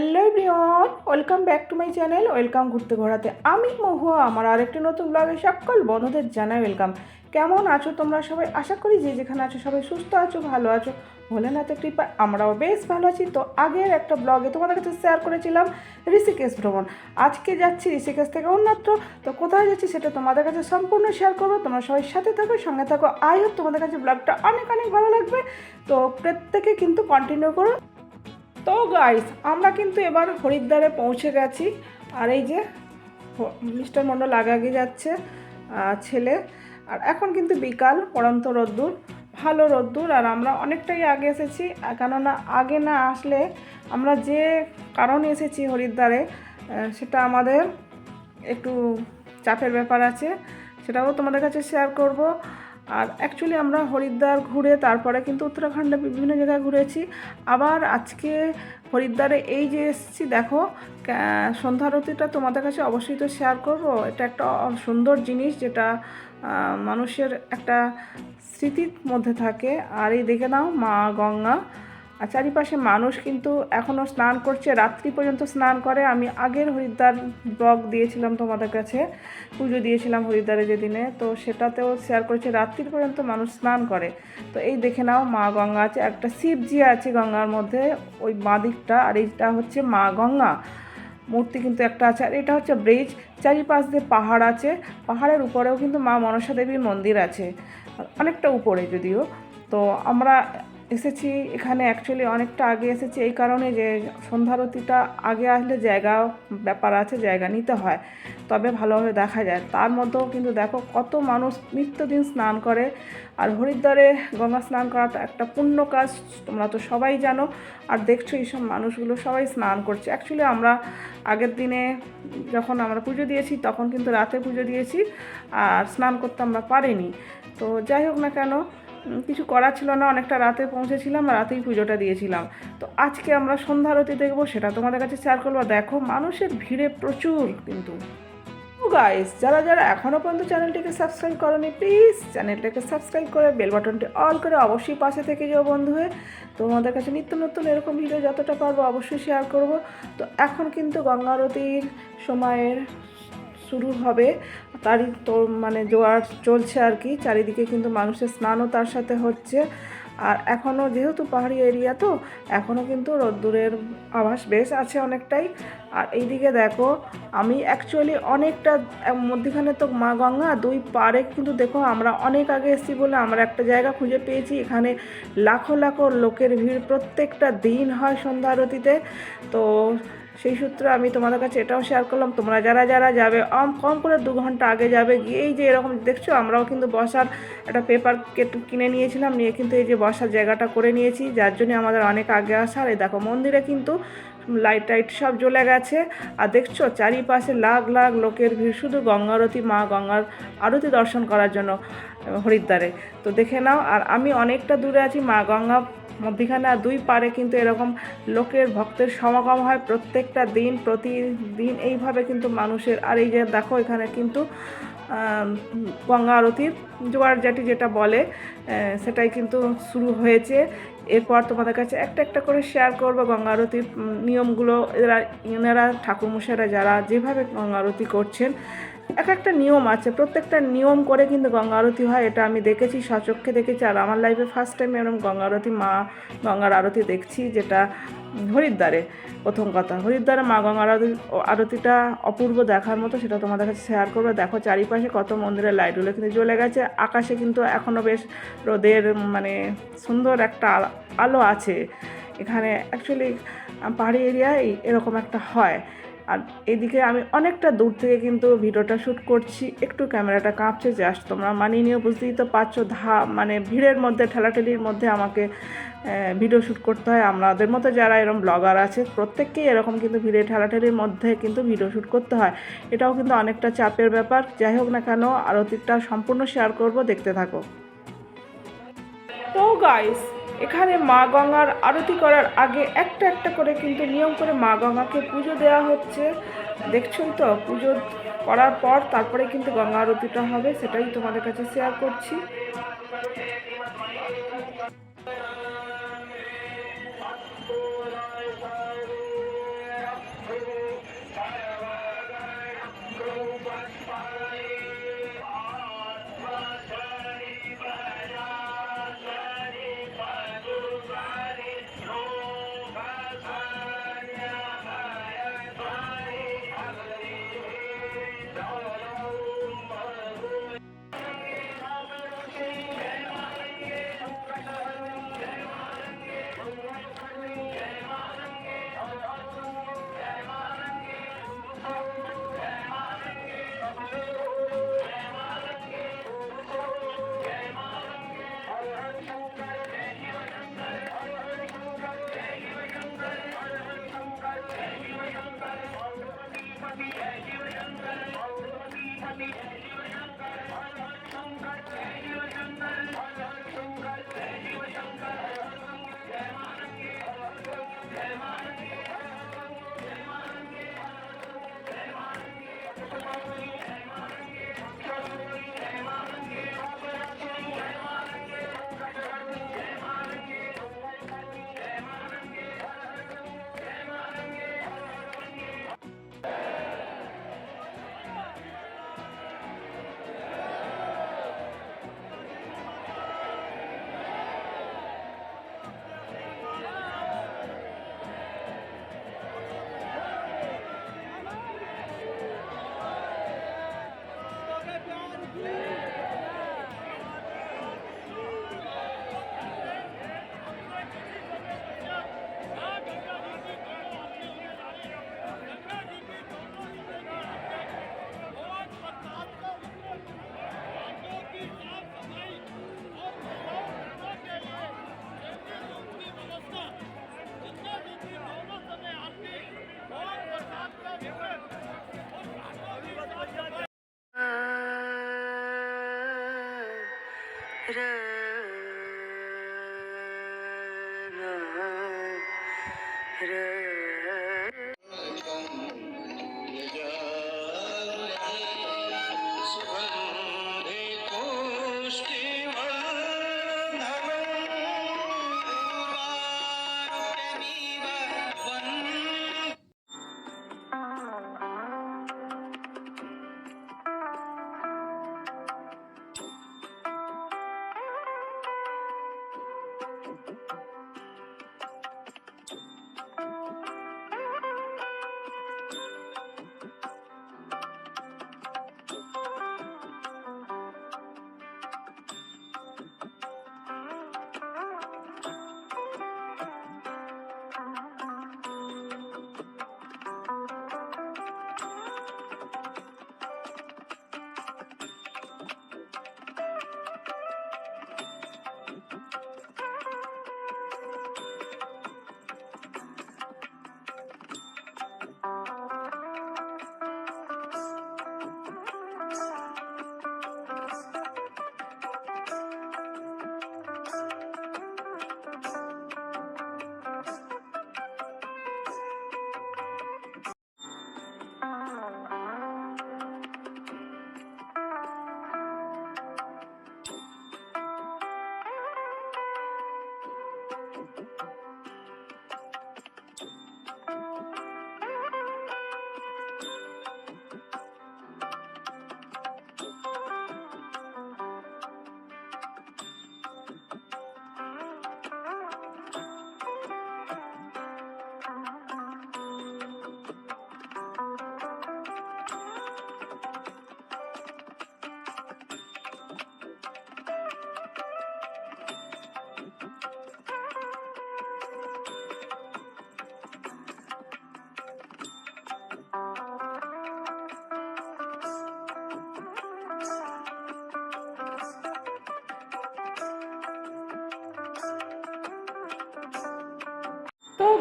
Hello everyone, welcome back to my channel. Welcome ঘুরতে ঘোরাতে। আমি মহুয়া। আমার আরেকটি নতুন ব্লগে সকল বন্ধুদের জানাই ওয়েলকাম। কেমন আছো তোমরা সবাই? আশা করি যে যেখানে আছো সবাই সুস্থ আছো, ভালো আছো। ভোলেনাথের কৃপায় আমরাও বেশ ভালো আছি। তো আগের একটা ব্লগে তোমাদের কাছে শেয়ার করেছিলাম ঋষিকেশ ভ্রমণ। আজকে যাচ্ছি ঋষিকেশ থেকে অন্যত্র। তো কোথায় যাচ্ছি সেটা তোমাদের কাছে সম্পূর্ণ শেয়ার করবো। তোমরা সবাই সাথে থাকো, সঙ্গে থাকো। আই হোপ তোমাদের কাছে ব্লগটা অনেক অনেক ভালো লাগবে। তো প্রত্যেকে কিন্তু কন্টিনিউ করো। তো গাইস, আমরা কিন্তু এবার হরিদ্বারে পৌঁছে গেছি। আর এই যে মিস্টার মণ্ডল আগে যাচ্ছে, ছেলে। আর এখন কিন্তু বিকাল, পড়ন্ত রোদ্দুর, ভালো রোদ্দুর। আর আমরা অনেকটাই আগে এসেছি, কেননা আগে না আসলে আমরা যে কারণে এসেছি হরিদ্বারে সেটা আমাদের একটু চাপের ব্যাপার আছে, সেটাও তোমাদের কাছে শেয়ার করব। আর অ্যাকচুয়ালি আমরা হরিদ্বার ঘুরে তারপরে কিন্তু উত্তরাখণ্ডে বিভিন্ন জায়গায় ঘুরেছি। আবার আজকে হরিদ্বারে এই যে এসেছি, দেখো সন্ধ্যা আরতিটা তোমাদের কাছে অবশ্যই তো শেয়ার করব। এটা একটা সুন্দর জিনিস, যেটা মানুষের একটা স্মৃতির মধ্যে থাকে। আর এই দেখে নাও মা গঙ্গা, আর চারিপাশে মানুষ কিন্তু এখনও স্নান করছে, রাত্রি পর্যন্ত স্নান করে। আমি আগের হরিদ্বার ব্লগ দিয়েছিলাম তোমাদের কাছে, পুজো দিয়েছিলাম হরিদ্বারে যেদিনে, তো সেটাতেও শেয়ার করেছে রাত্রি পর্যন্ত মানুষ স্নান করে। তো এই দেখে নাও মা গঙ্গা আছে, একটা শিবজি আছে গঙ্গার মধ্যে ওই বাঁ দিকটা, আর এইটা হচ্ছে মা গঙ্গা মূর্তি কিন্তু একটা আছে। আর এটা হচ্ছে ব্রিজ, চারিপাশ দিয়ে পাহাড় আছে, পাহাড়ের উপরেও কিন্তু মা মনসা দেবীর মন্দির আছে, অনেকটা উপরে যদিও। তো আমরা এসেছি এখানে অ্যাকচুয়ালি অনেকটা আগে এসেছি এই কারণে যে সন্ধ্যারতিটা আগে আসলে জায়গা ব্যাপার আছে, জায়গা নিতে হয়, তবে ভালোভাবে দেখা যায়। তার মধ্যেও কিন্তু দেখো কত মানুষ নিত্যদিন স্নান করে। আর হরিদ্বারে গঙ্গা স্নান করাটা একটা পুণ্য কাজ, তোমরা তো সবাই জানো। আর দেখছো এইসব মানুষগুলো সবাই স্নান করছে। অ্যাকচুয়ালি আমরা আগের দিনে যখন আমরা পুজো দিয়েছি তখন কিন্তু রাতে পুজো দিয়েছি, আর স্নান করতে আমরা পারিনি। তো যাই হোক না কেন, কিছু করা ছিল না, অনেকটা রাতে পৌঁছেছিলাম, রাতেই পুজোটা দিয়েছিলাম। তো আজকে আমরা সন্ধ্যা আরতি দেখবো, সেটা তোমাদের কাছে শেয়ার করবো। দেখো মানুষের ভিড়ে প্রচুর কিন্তু। গাইস, যারা যারা এখনও পর্যন্ত চ্যানেলটিকে সাবস্ক্রাইব করোনি, প্লিজ চ্যানেলটাকে সাবস্ক্রাইব করে বেল বাটনটি অল করে অবশ্যই পাশে থেকে যাও বন্ধু হয়ে। তোমাদের কাছে নিত্য নতুন এরকম ভিডিও যতটা পারবো অবশ্যই শেয়ার করব। তো এখন কিন্তু গঙ্গা আরতির সময়ের শুরু হবে, তারই তো মানে জোয়ার চলছে আর কি। চারিদিকে কিন্তু মানুষের স্নানও তার সাথে হচ্ছে। আর এখনও যেহেতু পাহাড়ি এরিয়া, তো এখনও কিন্তু রোদ্দুরের আভাস বেশ আছে অনেকটাই। আর এইদিকে দেখো, আমি অ্যাকচুয়ালি অনেকটা মধ্যখানে তো মা গঙ্গা, দুই পাড়ে কিন্তু দেখো আমরা অনেক আগে এসেছি বলে আমরা একটা জায়গা খুঁজে পেয়েছি। এখানে লাখো লাখো লোকের ভিড় প্রত্যেকটা দিন হয় সন্ধ্যা আরতিতে। তো সেই সূত্রে আমি তোমাদের কাছে এটাও শেয়ার করলাম, তোমরা যারা যারা যাবে কম করে 2 ঘন্টা আগে যাবে। গিয়ে এই যে এরকম দেখছো, আমরাও কিন্তু বসার একটা পেপার কিনে নিয়েছিলাম, নিয়ে কিন্তু এই যে বসার জায়গাটা করে নিয়েছি, যার জন্য আমাদের অনেক আগে আসার। এই দেখো মন্দিরে কিন্তু লাইট টাইট সব জ্বলে গেছে। আর দেখছো চারিপাশে লাখ লাখ লোকের ভিড় শুধু গঙ্গা আরতি, মা গঙ্গার আরতি দর্শন করার জন্য হরিদ্বারে। তো দেখে নাও। আর আমি অনেকটা দূরে আছি মা গঙ্গা মধ্যিখানে, আর দুই পারে কিন্তু এরকম লোকের ভক্তের সমাগম হয় প্রত্যেকটা দিন, প্রতিদিন এইভাবে কিন্তু মানুষের। আর এই যে দেখো এখানে কিন্তু গঙ্গা আরতির জোয়ার জাটি যেটা বলে, সেটাই কিন্তু শুরু হয়েছে। এরপর তোমাদের কাছে একটা একটা করে শেয়ার করবো গঙ্গা আরতির নিয়মগুলো। এনারা ঠাকুরমশাইরা যারা যেভাবে গঙ্গা আরতি করছেন, এক একটা নিয়ম আছে, প্রত্যেকটা নিয়ম করে কিন্তু গঙ্গা আরতি হয়। এটা আমি দেখেছি, স্বচক্ষে দেখেছি। আর আমার লাইফে ফার্স্ট টাইম এরকম গঙ্গা আরতি, মা গঙ্গার আরতি দেখছি, যেটা হরিদ্বারে। প্রথম কথা, হরিদ্বারে মা গঙ্গার আরতিটা অপূর্ব দেখার মতো, সেটা তোমাদের কাছে শেয়ার করবো। দেখো চারিপাশে কত মন্দিরের লাইটগুলো কিন্তু জ্বলে গেছে, আকাশে কিন্তু এখনও বেশ রোদের মানে সুন্দর একটা আলো আছে এখানে। অ্যাকচুয়ালি পাহাড়ি এরিয়ায় এরকম একটা হয়। আর এদিকে আমি অনেকটা দূর থেকে কিন্তু ভিডিওটা শ্যুট করছি, একটু ক্যামেরাটা কাঁপছে, জাস্ট তোমরা মানিয়ে নিও। বুঝতেই তো পারছো, মানে ভিড়ের মধ্যে, ঠেলাঠেলির মধ্যে আমাকে ভিডিও শ্যুট করতে হয়। আমাদের মতো যারা এরকম ব্লগার আছে প্রত্যেককেই এরকম কিন্তু ভিড়ে ঠেলাঠেলির মধ্যে কিন্তু ভিডিও শ্যুট করতে হয়। এটাও কিন্তু অনেকটা চাপের ব্যাপার। যাই হোক না কেন, আরতিটা সম্পূর্ণ শেয়ার করব, দেখতে থাকো। তো গাইস, এখানে মা গঙ্গার আরতি করার আগে একটা একটা করে কিন্তু নিয়ম করে মা গঙ্গাকে পুজো দেওয়া হচ্ছে। দেখছোই তো, পুজো করার পর তারপরে কিন্তু গঙ্গা আরতিটা হবে, সেটাই তোমাদের কাছে শেয়ার করছি। তো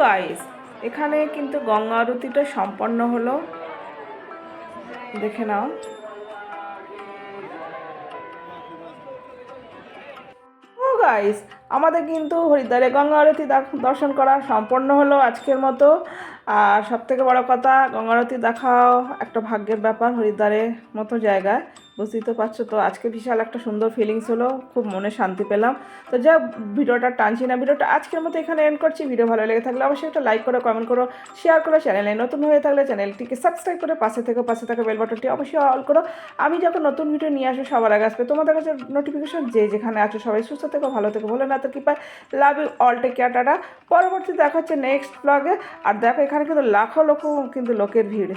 গাইস, এখানে কিন্তু গঙ্গা আরতিটা সম্পন্ন হলো, দেখে নাও। ও গাইস, আমাদের কিন্তু হরিদ্বারে গঙ্গা আরতি দর্শন করা সম্পন্ন হলো আজকের মতো। আর সবথেকে বড় কথা, গঙ্গা আরতি দেখাও একটা ভাগ্যের ব্যাপার হরিদ্বারের মতো জায়গায়, বুঝতেই তো পারছো। তো আজকে বিশাল একটা সুন্দর ফিলিংস হলো, খুব মনে শান্তি পেলাম। তো যা, ভিডিওটা টানছি না, ভিডিওটা আজকের মতো এখানে এন্ড করছি। ভিডিও ভালো লেগে থাকলে অবশ্যই একটা লাইক করো, কমেন্ট করো, শেয়ার করো। চ্যানেলে নতুন হয়ে থাকলে চ্যানেলটিকে সাবস্ক্রাইব করে পাশে থাকা বেল বাটনটি অবশ্যই অল করো। আমি যখন নতুন ভিডিও নিয়ে আসবো সবার আগে আসবে তোমাদের কাছে নোটিফিকেশন। যে যেখানে আছো সবাই সুস্থ থেকো, ভালো থেকো, ভুলে না তো কৃপায়। Love you all, take care, tata. পরবর্তী দেখা হচ্ছে নেক্সট ব্লগে। আর দেখো, এখানে কিন্তু লাখো কিন্তু লোকের ভিড়।